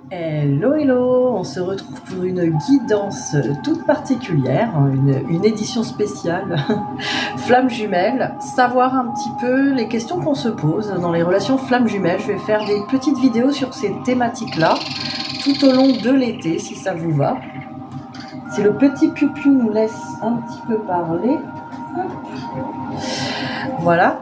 Hello, hello! On se retrouve pour une guidance toute particulière, une édition spéciale, flamme jumelle, savoir un petit peu les questions qu'on se pose dans les relations flamme jumelle. Je vais faire des petites vidéos sur ces thématiques-là tout au long de l'été, si ça vous va. Si le petit piou-piou nous laisse un petit peu parler. Voilà.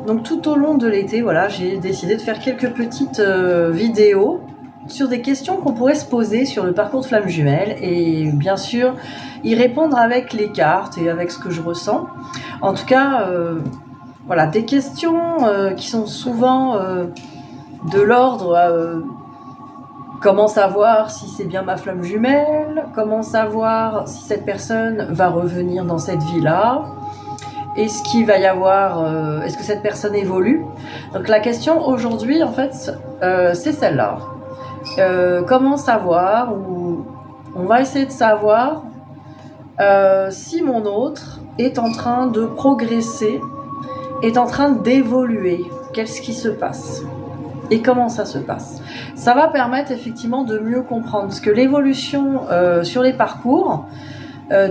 Donc tout au long de l'été, voilà, j'ai décidé de faire quelques petites vidéos sur des questions qu'on pourrait se poser sur le parcours de flamme jumelle et bien sûr y répondre avec les cartes et avec ce que je ressens. En tout cas, voilà, des questions qui sont souvent de l'ordre comment savoir si c'est bien ma flamme jumelle, comment savoir si cette personne va revenir dans cette vie-là, est-ce qu'il va y avoir, est-ce que cette personne évolue. Donc la question aujourd'hui, en fait, c'est celle-là. Comment savoir, ou on va essayer de savoir si mon autre est en train de progresser, est en train d'évoluer, qu'est-ce qui se passe et comment ça se passe. Ça va permettre effectivement de mieux comprendre, parce que l'évolution sur les parcours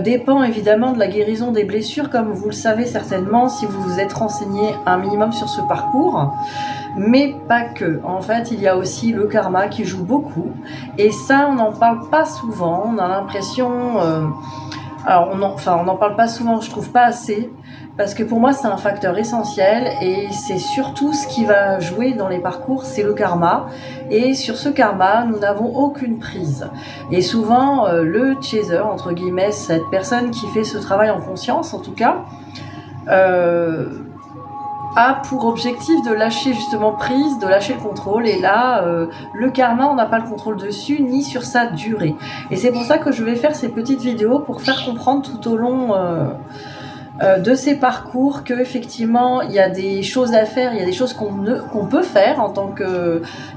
dépend évidemment de la guérison des blessures, comme vous le savez certainement si vous vous êtes renseigné un minimum sur ce parcours. Mais pas que. En fait, il y a aussi le karma qui joue beaucoup. Et ça, on n'en parle pas souvent. On a l'impression... alors, on n'en parle pas souvent, je trouve pas assez. Parce que pour moi, c'est un facteur essentiel. Et c'est surtout ce qui va jouer dans les parcours, c'est le karma. Et sur ce karma, nous n'avons aucune prise. Et souvent, le chaser, entre guillemets, cette personne qui fait ce travail en conscience, en tout cas... a pour objectif de lâcher justement prise, de lâcher le contrôle. Et là, le karma, on n'a pas le contrôle dessus, ni sur sa durée. Et c'est pour ça que je vais faire ces petites vidéos pour faire comprendre tout au long de ces parcours qu'effectivement, il y a des choses à faire, il y a des choses qu'on peut faire en tant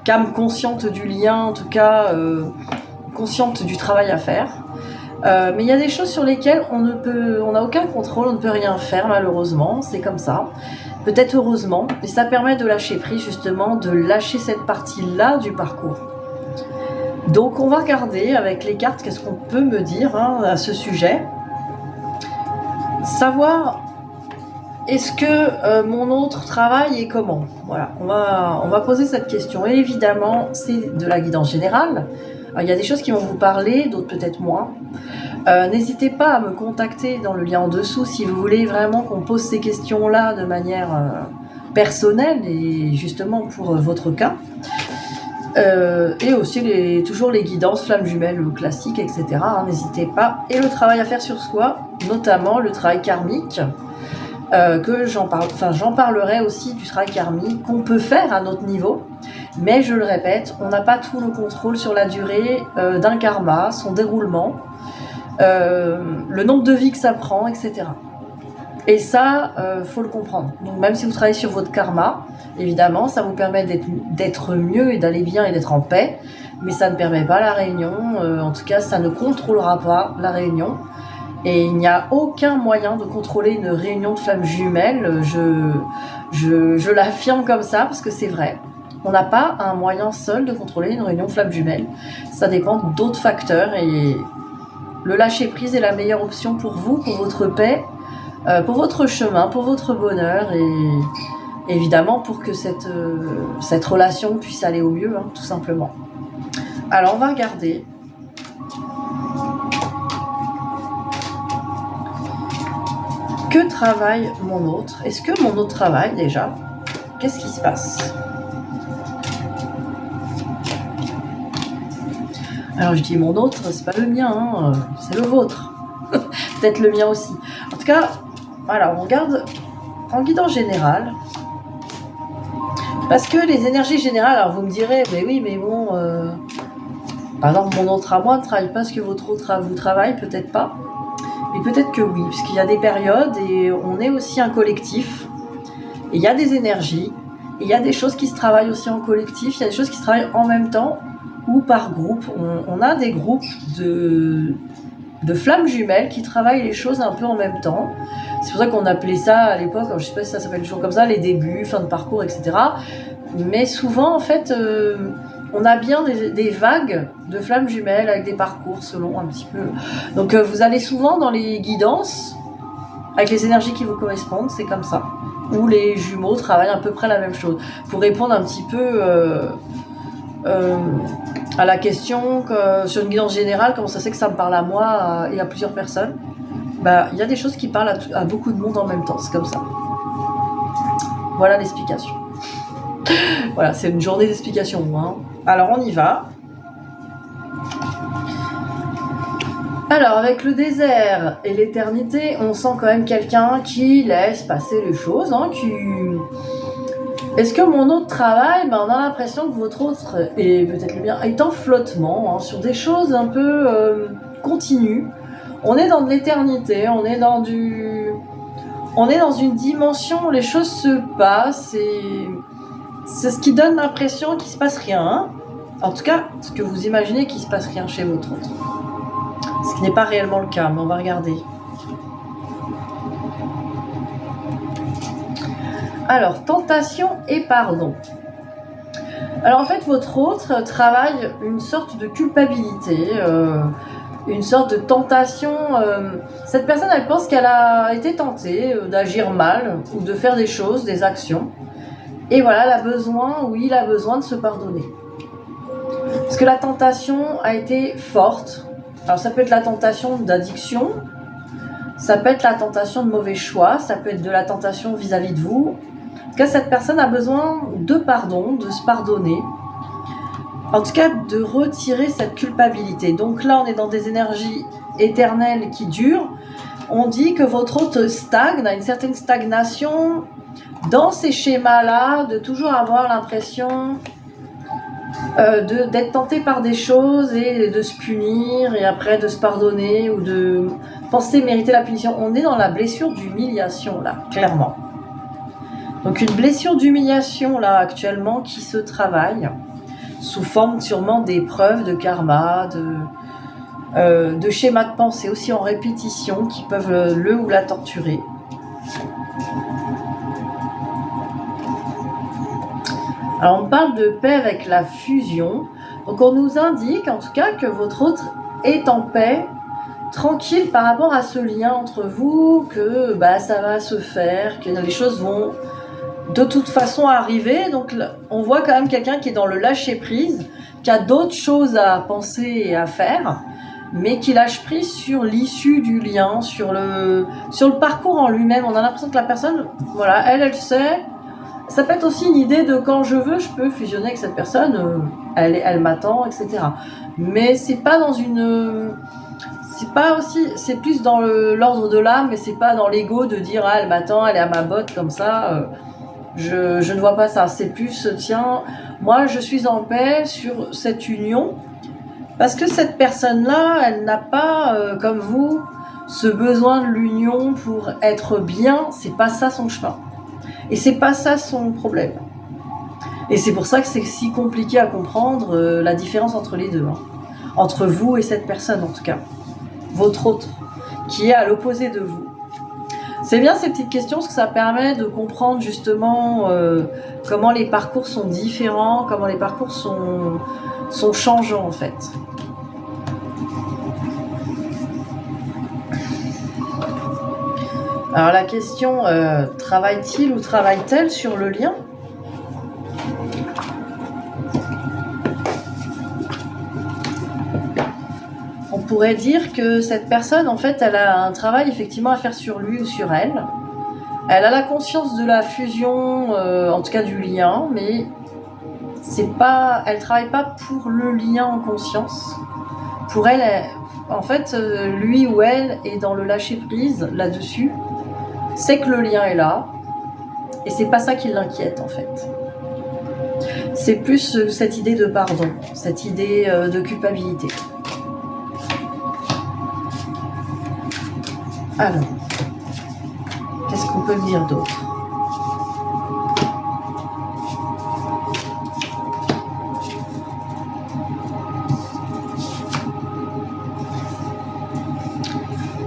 qu'âme consciente du lien, en tout cas consciente du travail à faire. Mais il y a des choses sur lesquelles on n'a aucun contrôle, on ne peut rien faire malheureusement, c'est comme ça. Peut-être heureusement, et ça permet de lâcher prise justement, de lâcher cette partie-là du parcours. Donc on va regarder avec les cartes qu'est-ce qu'on peut me dire à ce sujet. Savoir est-ce que mon autre travail et comment. Voilà, on va poser cette question. Et évidemment, c'est de la guidance générale. Alors, il y a des choses qui vont vous parler, d'autres peut-être moins. N'hésitez pas à me contacter dans le lien en dessous si vous voulez vraiment qu'on pose ces questions-là de manière personnelle et justement pour votre cas. Et aussi toujours les guidances flammes jumelles classiques, etc. N'hésitez pas. Et le travail à faire sur soi, notamment le travail karmique, que j'en parlerai aussi du travail karmique qu'on peut faire à notre niveau. Mais je le répète, on n'a pas tout le contrôle sur la durée d'un karma, son déroulement, le nombre de vies que ça prend, etc. Et ça, faut le comprendre. Donc même si vous travaillez sur votre karma, évidemment, ça vous permet d'être mieux et d'aller bien et d'être en paix, mais ça ne permet pas la réunion. En tout cas, ça ne contrôlera pas la réunion. Et il n'y a aucun moyen de contrôler une réunion de flammes jumelles. Je l'affirme comme ça parce que c'est vrai. On n'a pas un moyen seul de contrôler une réunion de flammes jumelles. Ça dépend d'autres facteurs et le lâcher prise est la meilleure option pour vous, pour votre paix, pour votre chemin, pour votre bonheur et évidemment pour que cette relation puisse aller au mieux, tout simplement. Alors on va regarder. Que travaille mon autre? Est-ce que mon autre travaille déjà? Qu'est-ce qui se passe? Alors je dis mon autre, c'est pas le mien, c'est le vôtre. Peut-être le mien aussi. En tout cas, voilà, on regarde en guidance générale. Parce que les énergies générales, alors vous me direz, mais oui, mais bon, par exemple, mon autre à moi ne travaille pas ce que votre autre à vous travaille, peut-être pas. Mais peut-être que oui, puisqu'il y a des périodes et on est aussi un collectif. Et il y a des énergies, et il y a des choses qui se travaillent aussi en collectif, il y a des choses qui se travaillent en même temps ou par groupe. On a des groupes de flammes jumelles qui travaillent les choses un peu en même temps. C'est pour ça qu'on appelait ça à l'époque, je ne sais pas si ça s'appelle toujours comme ça, les débuts, fin de parcours, etc. Mais souvent, en fait, on a bien des vagues de flammes jumelles avec des parcours selon un petit peu. Donc vous allez souvent dans les guidances avec les énergies qui vous correspondent, c'est comme ça. Où les jumeaux travaillent à peu près la même chose. Pour répondre un petit peu à la question que, sur une guidance générale, comment ça c'est que ça me parle à moi et à plusieurs personnes, bah, y a des choses qui parlent à beaucoup de monde en même temps, c'est comme ça. Voilà l'explication. Voilà, c'est une journée d'explication. Hein. Alors on y va. Alors avec le désert et l'éternité, on sent quand même quelqu'un qui laisse passer les choses. Hein, Est-ce que mon autre travail, on a l'impression que votre autre, et peut-être le mien, est en flottement, hein, sur des choses un peu continues. On est dans de l'éternité, on est dans une dimension où les choses se passent et c'est ce qui donne l'impression qu'il ne se passe rien. Hein. En tout cas, ce que vous imaginez qu'il ne se passe rien chez votre autre. Ce qui n'est pas réellement le cas, mais on va regarder. Alors, tentation et pardon. Alors en fait, votre autre travaille une sorte de culpabilité, une sorte de tentation. Cette personne, elle pense qu'elle a été tentée d'agir mal ou de faire des choses, des actions. Et voilà, il a besoin de se pardonner. Parce que la tentation a été forte. Alors ça peut être la tentation d'addiction, ça peut être la tentation de mauvais choix, ça peut être de la tentation vis-à-vis de vous. En tout cas, cette personne a besoin de pardon, de se pardonner. En tout cas, de retirer cette culpabilité. Donc là, on est dans des énergies éternelles qui durent. On dit que votre hôte stagne, a une certaine stagnation dans ces schémas-là, de toujours avoir l'impression d'être tenté par des choses et de se punir et après de se pardonner ou de penser mériter la punition. On est dans la blessure d'humiliation là, clairement. Donc une blessure d'humiliation là actuellement qui se travaille sous forme sûrement d'épreuves de karma, de schémas de pensée aussi en répétition qui peuvent le ou la torturer. Alors on parle de paix avec la fusion, donc on nous indique en tout cas que votre autre est en paix, tranquille par rapport à ce lien entre vous, que ça va se faire, que les choses vont de toute façon arriver. Donc on voit quand même quelqu'un qui est dans le lâcher prise, qui a d'autres choses à penser et à faire, mais qui lâche prise sur l'issue du lien, sur le parcours en lui-même. On a l'impression que la personne, voilà, elle sait. Ça peut être aussi une idée de quand je veux, je peux fusionner avec cette personne, elle m'attend, etc. Mais c'est pas dans c'est plus dans l'ordre de l'âme, mais c'est pas dans l'ego de dire elle m'attend, elle est à ma botte comme ça. Je ne vois pas ça. C'est plus tiens, moi je suis en paix sur cette union parce que cette personne-là, elle n'a pas comme vous ce besoin de l'union pour être bien. C'est pas ça son chemin. Et c'est pas ça son problème. Et c'est pour ça que c'est si compliqué à comprendre la différence entre les deux. Hein. Entre vous et cette personne en tout cas. Votre autre, qui est à l'opposé de vous. C'est bien ces petites questions parce que ça permet de comprendre justement comment les parcours sont différents, comment les parcours sont changeants en fait. Alors la question, travaille-t-il ou travaille-t-elle sur le lien ? On pourrait dire que cette personne, en fait, elle a un travail effectivement à faire sur lui ou sur elle. Elle a la conscience de la fusion, en tout cas du lien, mais elle travaille pas pour le lien en conscience. Pour elle, en fait, lui ou elle est dans le lâcher prise là-dessus. C'est que le lien est là, et c'est pas ça qui l'inquiète en fait. C'est plus cette idée de pardon, cette idée de culpabilité. Alors, qu'est-ce qu'on peut dire d'autre ?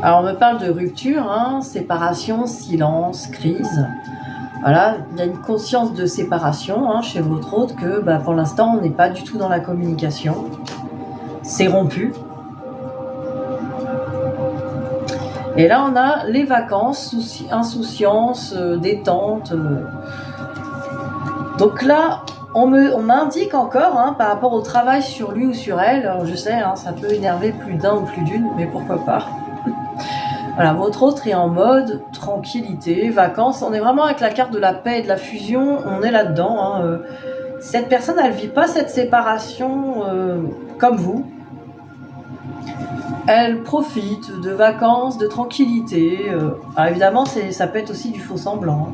Alors on me parle de rupture, hein, séparation, silence, crise. Voilà, il y a une conscience de séparation hein, chez votre hôte que pour l'instant on n'est pas du tout dans la communication. C'est rompu. Et là on a les vacances, insouciance, détente. Donc là on m'indique encore hein, par rapport au travail sur lui ou sur elle. Alors je sais, hein, ça peut énerver plus d'un ou plus d'une, mais pourquoi pas. Voilà, votre autre est en mode tranquillité, vacances. On est vraiment avec la carte de la paix et de la fusion. On est là-dedans. Hein. Cette personne, elle vit pas cette séparation comme vous. Elle profite de vacances, de tranquillité. Alors évidemment, ça peut être aussi du faux semblant, hein,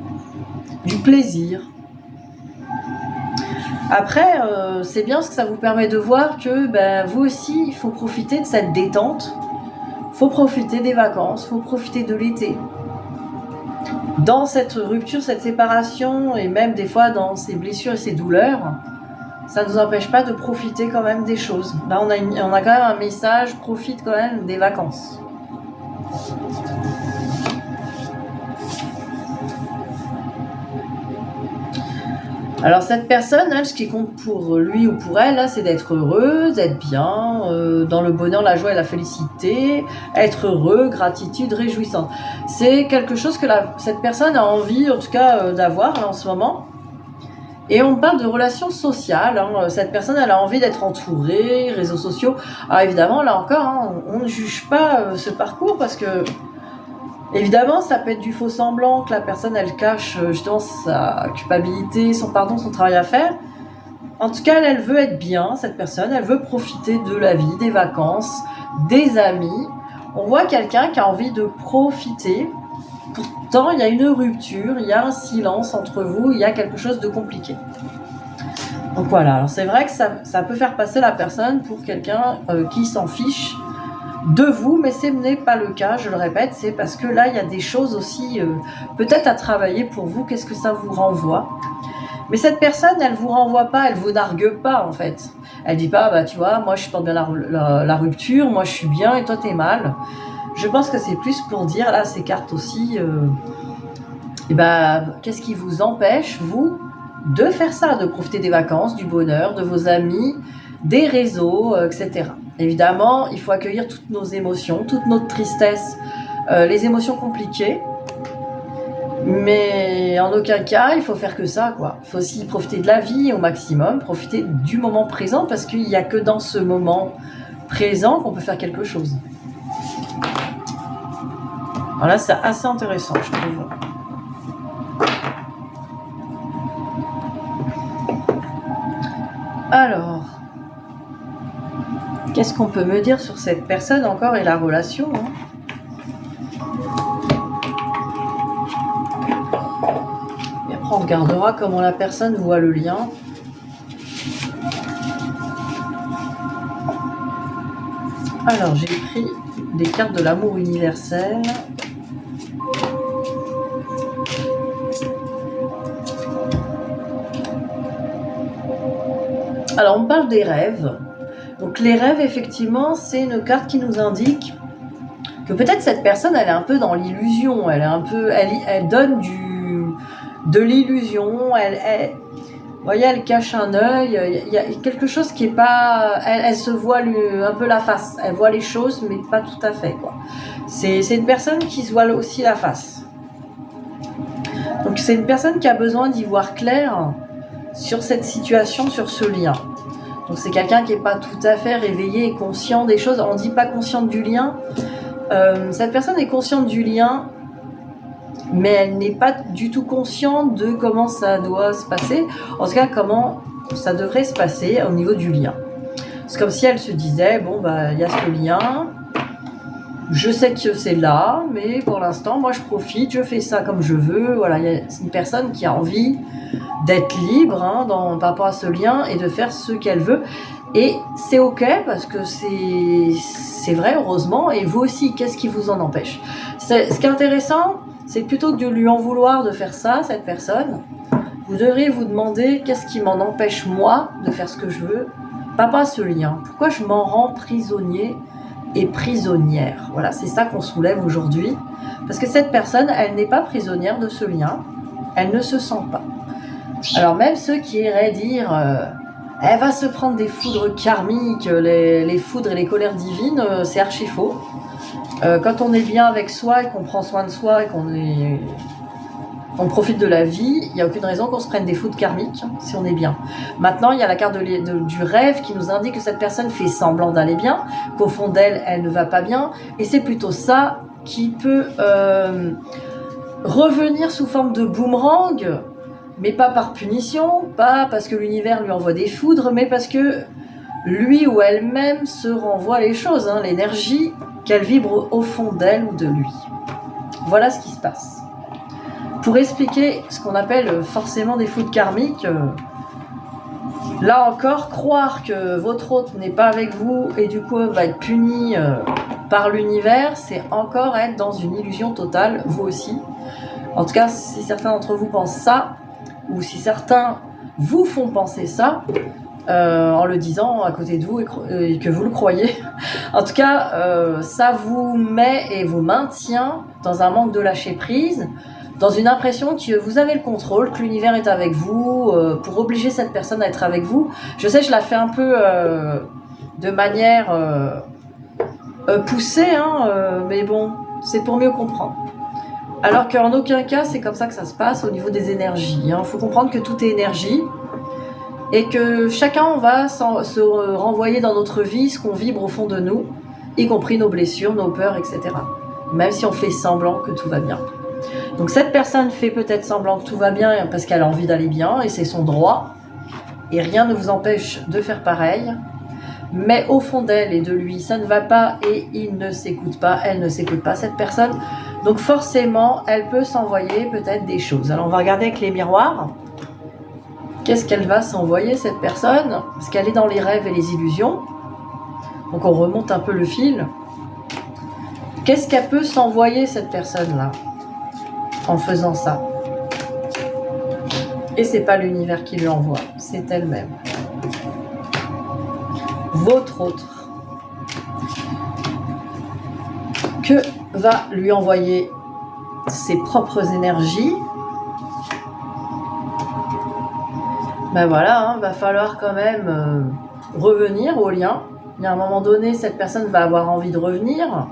du plaisir. Après, c'est bien parce que ça vous permet de voir que vous aussi, il faut profiter de cette détente. Faut profiter des vacances, faut profiter de l'été. Dans cette rupture, cette séparation, et même des fois dans ces blessures et ces douleurs, ça ne nous empêche pas de profiter quand même des choses. Là, on a quand même un message, profite quand même des vacances. Alors cette personne, elle, ce qui compte pour lui ou pour elle, là, c'est d'être heureux, d'être bien, dans le bonheur, la joie et la félicité, être heureux, gratitude, réjouissance. C'est quelque chose que cette personne a envie, en tout cas, d'avoir là, en ce moment. Et on parle de relations sociales. Hein. Cette personne, elle a envie d'être entourée, réseaux sociaux. Alors évidemment, là encore, hein, on ne juge pas ce parcours parce que évidemment, ça peut être du faux semblant, que la personne, elle cache justement sa culpabilité, son pardon, son travail à faire. En tout cas, elle veut être bien, cette personne. Elle veut profiter de la vie, des vacances, des amis. On voit quelqu'un qui a envie de profiter. Pourtant, il y a une rupture, il y a un silence entre vous, il y a quelque chose de compliqué. Donc voilà, alors c'est vrai que ça peut faire passer la personne pour quelqu'un qui s'en fiche de vous, mais ce n'est pas le cas, je le répète, c'est parce que là, il y a des choses aussi peut-être à travailler pour vous, qu'est-ce que ça vous renvoie. Mais cette personne, elle vous renvoie pas, elle vous nargue pas en fait. Elle dit pas, tu vois, moi je porte bien la rupture, moi je suis bien et toi t'es mal. Je pense que c'est plus pour dire, là, ces cartes aussi, qu'est-ce qui vous empêche, vous, de faire ça, de profiter des vacances, du bonheur, de vos amis, des réseaux, etc. Évidemment, il faut accueillir toutes nos émotions, toute notre tristesse, les émotions compliquées. Mais en aucun cas, il faut faire que ça, quoi. Il faut aussi profiter de la vie au maximum, profiter du moment présent, parce qu'il n'y a que dans ce moment présent qu'on peut faire quelque chose. Alors là, c'est assez intéressant, je trouve. Alors, qu'est-ce qu'on peut me dire sur cette personne encore et la relation hein. Et après, on regardera comment la personne voit le lien. Alors, j'ai pris des cartes de l'amour universel. Alors, on parle des rêves. Donc, les rêves, effectivement, c'est une carte qui nous indique que peut-être cette personne, elle est un peu dans l'illusion. Elle donne de l'illusion. Vous voyez, elle cache un œil. Il y a quelque chose qui est pas. Elle se voit un peu la face. Elle voit les choses, mais pas tout à fait, quoi. C'est une personne qui se voit aussi la face. Donc, c'est une personne qui a besoin d'y voir clair sur cette situation, sur ce lien. Donc c'est quelqu'un qui n'est pas tout à fait réveillé et conscient des choses. On ne dit pas consciente du lien. Cette personne est consciente du lien, mais elle n'est pas du tout consciente de comment ça doit se passer. En tout cas, comment ça devrait se passer au niveau du lien. C'est comme si elle se disait, il y a ce lien, je sais que c'est là, mais pour l'instant, moi je profite, je fais ça comme je veux. Voilà, c'est une personne qui a envie d'être libre par rapport à ce lien et de faire ce qu'elle veut. Et c'est ok parce que c'est vrai, heureusement. Et vous aussi, qu'est-ce qui vous en empêche? Ce qui est intéressant, c'est plutôt que de lui en vouloir de faire ça, cette personne, vous devriez vous demander qu'est-ce qui m'en empêche moi de faire ce que je veux, par rapport à ce lien. Pourquoi je m'en rends prisonnier et prisonnière? Voilà, c'est ça qu'on soulève aujourd'hui. Parce que cette personne, elle n'est pas prisonnière de ce lien. Elle ne se sent pas. Alors même ceux qui iraient dire elle va se prendre des foudres karmiques, les foudres et les colères divines, c'est archi faux. Quand on est bien avec soi et qu'on prend soin de soi et qu'on profite de la vie, il n'y a aucune raison qu'on se prenne des foudres karmiques si on est bien. Maintenant, il y a la carte du rêve qui nous indique que cette personne fait semblant d'aller bien, qu'au fond d'elle, elle ne va pas bien, et c'est plutôt ça qui peut revenir sous forme de boomerang, mais pas par punition, pas parce que l'univers lui envoie des foudres, mais parce que lui ou elle-même se renvoie les choses, hein, l'énergie qu'elle vibre au fond d'elle ou de lui. Voilà ce qui se passe. Pour expliquer ce qu'on appelle forcément des foudres karmiques, là encore, croire que votre hôte n'est pas avec vous et du coup va être puni par l'univers, c'est encore être dans une illusion totale, vous aussi. En tout cas, si certains d'entre vous pensent ça, ou si certains vous font penser ça, en le disant à côté de vous et que vous le croyez. En tout cas, ça vous met et vous maintient dans un manque de lâcher prise, dans une impression que vous avez le contrôle, que l'univers est avec vous, pour obliger cette personne à être avec vous. Je sais, je la fais un peu de manière poussée, hein, mais bon, c'est pour mieux comprendre. Alors qu'en aucun cas, c'est comme ça que ça se passe au niveau des énergies. Il faut comprendre que tout est énergie et que chacun, on va se renvoyer dans notre vie ce qu'on vibre au fond de nous, y compris nos blessures, nos peurs, etc. Même si on fait semblant que tout va bien. Donc cette personne fait peut-être semblant que tout va bien parce qu'elle a envie d'aller bien et c'est son droit. Et rien ne vous empêche de faire pareil. Mais au fond d'elle et de lui, ça ne va pas et il ne s'écoute pas, elle ne s'écoute pas, cette personne. Donc forcément, elle peut s'envoyer peut-être des choses. Alors on va regarder avec les miroirs. Qu'est-ce qu'elle va s'envoyer, cette personne? Parce qu'elle est dans les rêves et les illusions. Donc on remonte un peu le fil. Qu'est-ce qu'elle peut s'envoyer, cette personne-là, en faisant ça? Et c'est pas l'univers qui lui envoie, c'est elle-même. Votre autre. Que va lui envoyer ses propres énergies? Ben voilà, va falloir quand même revenir au lien. Il y a un moment donné, cette personne va avoir envie de revenir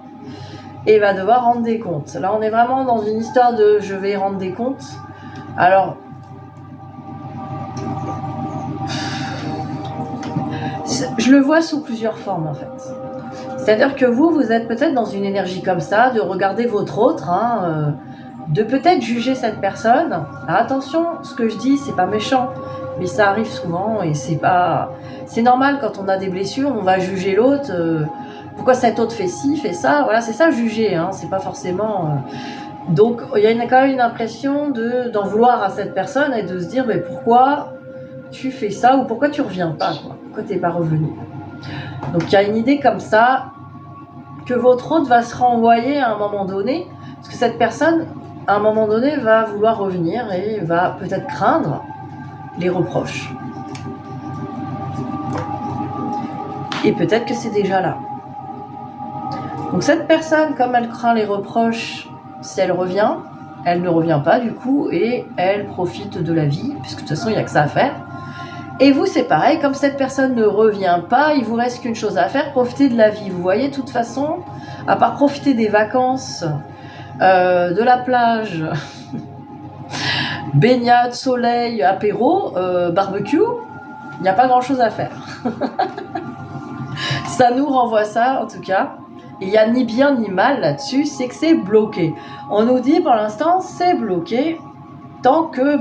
et va devoir rendre des comptes. Là, on est vraiment dans une histoire de je vais rendre des comptes. Alors, je le vois sous plusieurs formes en fait. C'est-à-dire que vous êtes peut-être dans une énergie comme ça, de regarder votre autre, de peut-être juger cette personne. Alors attention, ce que je dis, c'est pas méchant, mais ça arrive souvent et c'est normal quand on a des blessures, on va juger l'autre. Pourquoi cet autre fait ci, fait ça? Voilà, c'est ça juger, c'est pas forcément. Donc il y a quand même une impression d'en vouloir à cette personne et de se dire mais pourquoi tu fais ça ou pourquoi tu reviens pas, quoi? Pourquoi t'es pas revenu? Donc il y a une idée comme ça que votre hôte va se renvoyer à un moment donné, parce que cette personne, à un moment donné, va vouloir revenir et va peut-être craindre les reproches. Et peut-être que c'est déjà là. Donc cette personne, comme elle craint les reproches, si elle revient, elle ne revient pas du coup et elle profite de la vie, puisque de toute façon il n'y a que ça à faire. Et vous, c'est pareil, comme cette personne ne revient pas, il vous reste qu'une chose à faire, profiter de la vie. Vous voyez, de toute façon, à part profiter des vacances, de la plage, baignade, soleil, apéro, barbecue, il n'y a pas grand-chose à faire. Ça nous renvoie ça, en tout cas. Il n'y a ni bien ni mal là-dessus, c'est que c'est bloqué. On nous dit, pour l'instant, c'est bloqué, tant que,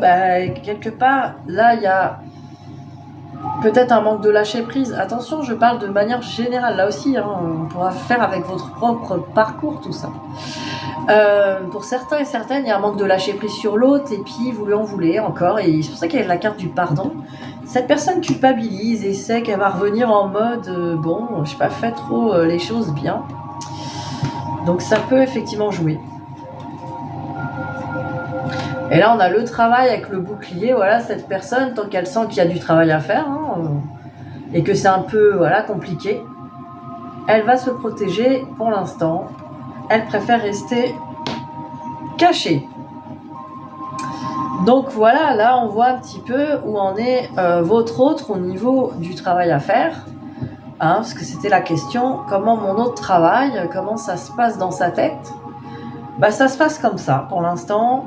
quelque part, là, il y a peut-être un manque de lâcher prise. Attention, je parle de manière générale. Là aussi, on pourra faire avec votre propre parcours tout ça. Pour certains et certaines, il y a un manque de lâcher prise sur l'autre et puis vous lui en voulez encore. Et c'est pour ça qu'il y a la carte du pardon. Cette personne culpabilise et sait qu'elle va revenir en mode bon, je n'ai pas fait trop les choses bien. Donc ça peut effectivement jouer. Et là, on a le travail avec le bouclier. Voilà, cette personne, tant qu'elle sent qu'il y a du travail à faire et que c'est un peu compliqué, elle va se protéger pour l'instant. Elle préfère rester cachée. Donc voilà, là on voit un petit peu où en est votre autre au niveau du travail à faire. Hein, parce que c'était la question, comment mon autre travaille, comment ça se passe dans sa tête. Ça se passe comme ça. Pour l'instant,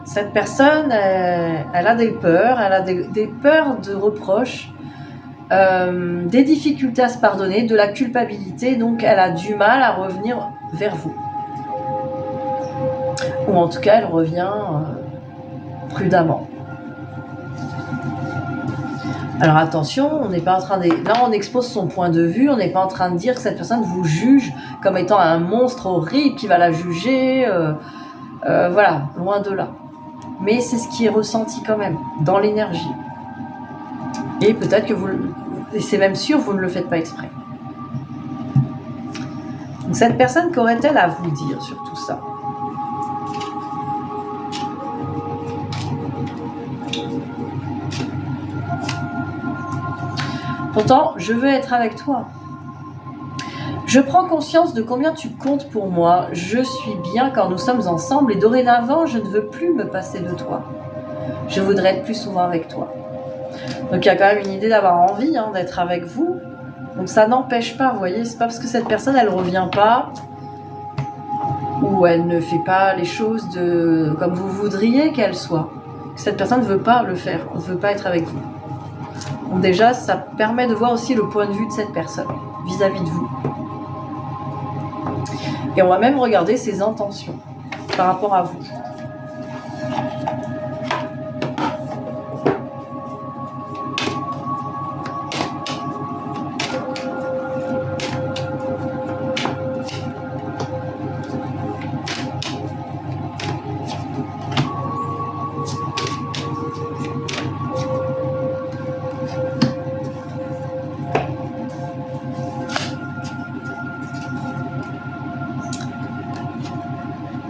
cette personne, elle a des peurs, elle a des peurs de reproches, des difficultés à se pardonner, de la culpabilité, donc elle a du mal à revenir vers vous. Ou en tout cas, elle revient prudemment. Alors attention, on n'est pas en train de... Là, on expose son point de vue, on n'est pas en train de dire que cette personne vous juge comme étant un monstre horrible qui va la juger. Voilà, loin de là. Mais c'est ce qui est ressenti quand même, dans l'énergie. Et peut-être que vous... Et c'est même sûr, vous ne le faites pas exprès. Donc cette personne, qu'aurait-elle à vous dire sur tout ça ? Pourtant, je veux être avec toi. Je prends conscience de combien tu comptes pour moi. Je suis bien quand nous sommes ensemble et dorénavant, je ne veux plus me passer de toi. Je voudrais être plus souvent avec toi. Donc il y a quand même une idée d'avoir envie d'être avec vous. Donc ça n'empêche pas, vous voyez, c'est pas parce que cette personne, elle revient pas ou elle ne fait pas les choses comme vous voudriez qu'elle soit. Cette personne ne veut pas le faire, ne veut pas être avec vous. Donc déjà, ça permet de voir aussi le point de vue de cette personne vis-à-vis de vous. Et on va même regarder ses intentions par rapport à vous.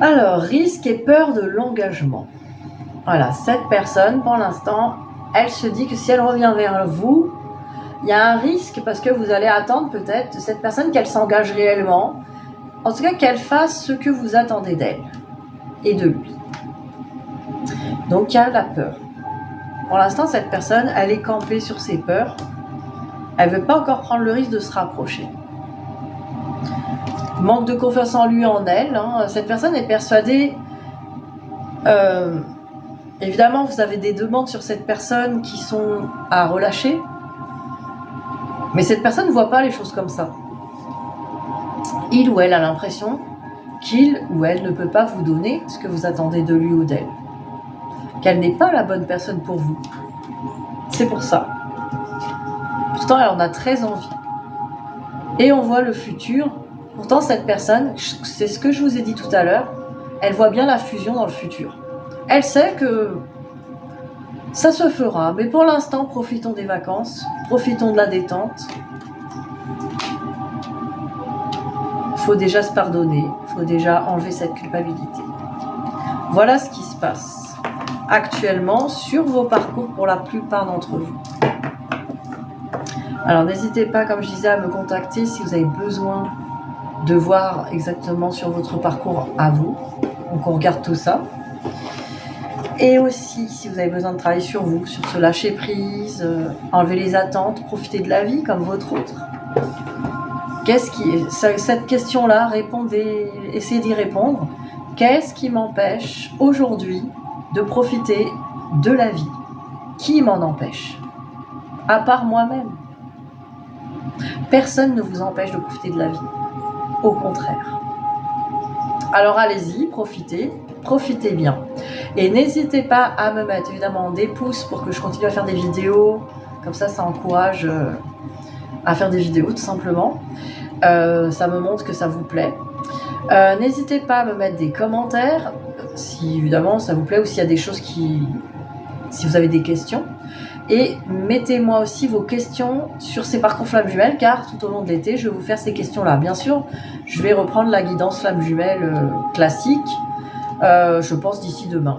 Alors, risque et peur de l'engagement. Voilà, cette personne, pour l'instant, elle se dit que si elle revient vers vous, il y a un risque parce que vous allez attendre peut-être de cette personne qu'elle s'engage réellement. En tout cas, qu'elle fasse ce que vous attendez d'elle et de lui. Donc, il y a la peur. Pour l'instant, cette personne, elle est campée sur ses peurs. Elle ne veut pas encore prendre le risque de se rapprocher. Manque de confiance en lui, en elle. Cette personne est persuadée... évidemment, vous avez des demandes sur cette personne qui sont à relâcher. Mais cette personne ne voit pas les choses comme ça. Il ou elle a l'impression qu'il ou elle ne peut pas vous donner ce que vous attendez de lui ou d'elle. Qu'elle n'est pas la bonne personne pour vous. C'est pour ça. Pourtant, elle en a très envie. Et on voit le futur. Pourtant, cette personne, c'est ce que je vous ai dit tout à l'heure, elle voit bien la fusion dans le futur. Elle sait que ça se fera, mais pour l'instant, profitons des vacances, profitons de la détente. Il faut déjà se pardonner, il faut déjà enlever cette culpabilité. Voilà ce qui se passe actuellement sur vos parcours pour la plupart d'entre vous. Alors n'hésitez pas, comme je disais, à me contacter si vous avez besoin de voir exactement sur votre parcours à vous. Donc on regarde tout ça. Et aussi, si vous avez besoin de travailler sur vous, sur ce lâcher prise, enlever les attentes, profiter de la vie comme votre autre. Cette question-là, essayez d'y répondre. Qu'est-ce qui m'empêche aujourd'hui de profiter de la vie ? Qui m'en empêche ? À part moi-même. Personne ne vous empêche de profiter de la vie. Au contraire. Alors allez-y, profitez bien. Et n'hésitez pas à me mettre évidemment des pouces pour que je continue à faire des vidéos. Comme ça encourage à faire des vidéos tout simplement. Ça me montre que ça vous plaît. N'hésitez pas à me mettre des commentaires si évidemment ça vous plaît ou s'il y a des choses si vous avez des questions. Et mettez-moi aussi vos questions sur ces parcours flammes jumelles, car tout au long de l'été, je vais vous faire ces questions-là. Bien sûr, je vais reprendre la guidance flammes jumelles classique, je pense d'ici demain.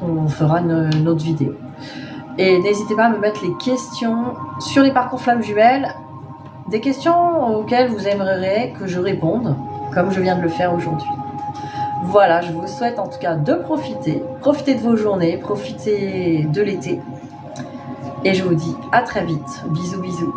On fera une autre vidéo. Et n'hésitez pas à me mettre les questions sur les parcours flammes jumelles, des questions auxquelles vous aimeriez que je réponde, comme je viens de le faire aujourd'hui. Voilà, je vous souhaite en tout cas de profiter de vos journées, profiter de l'été. Et je vous dis à très vite. Bisous, bisous.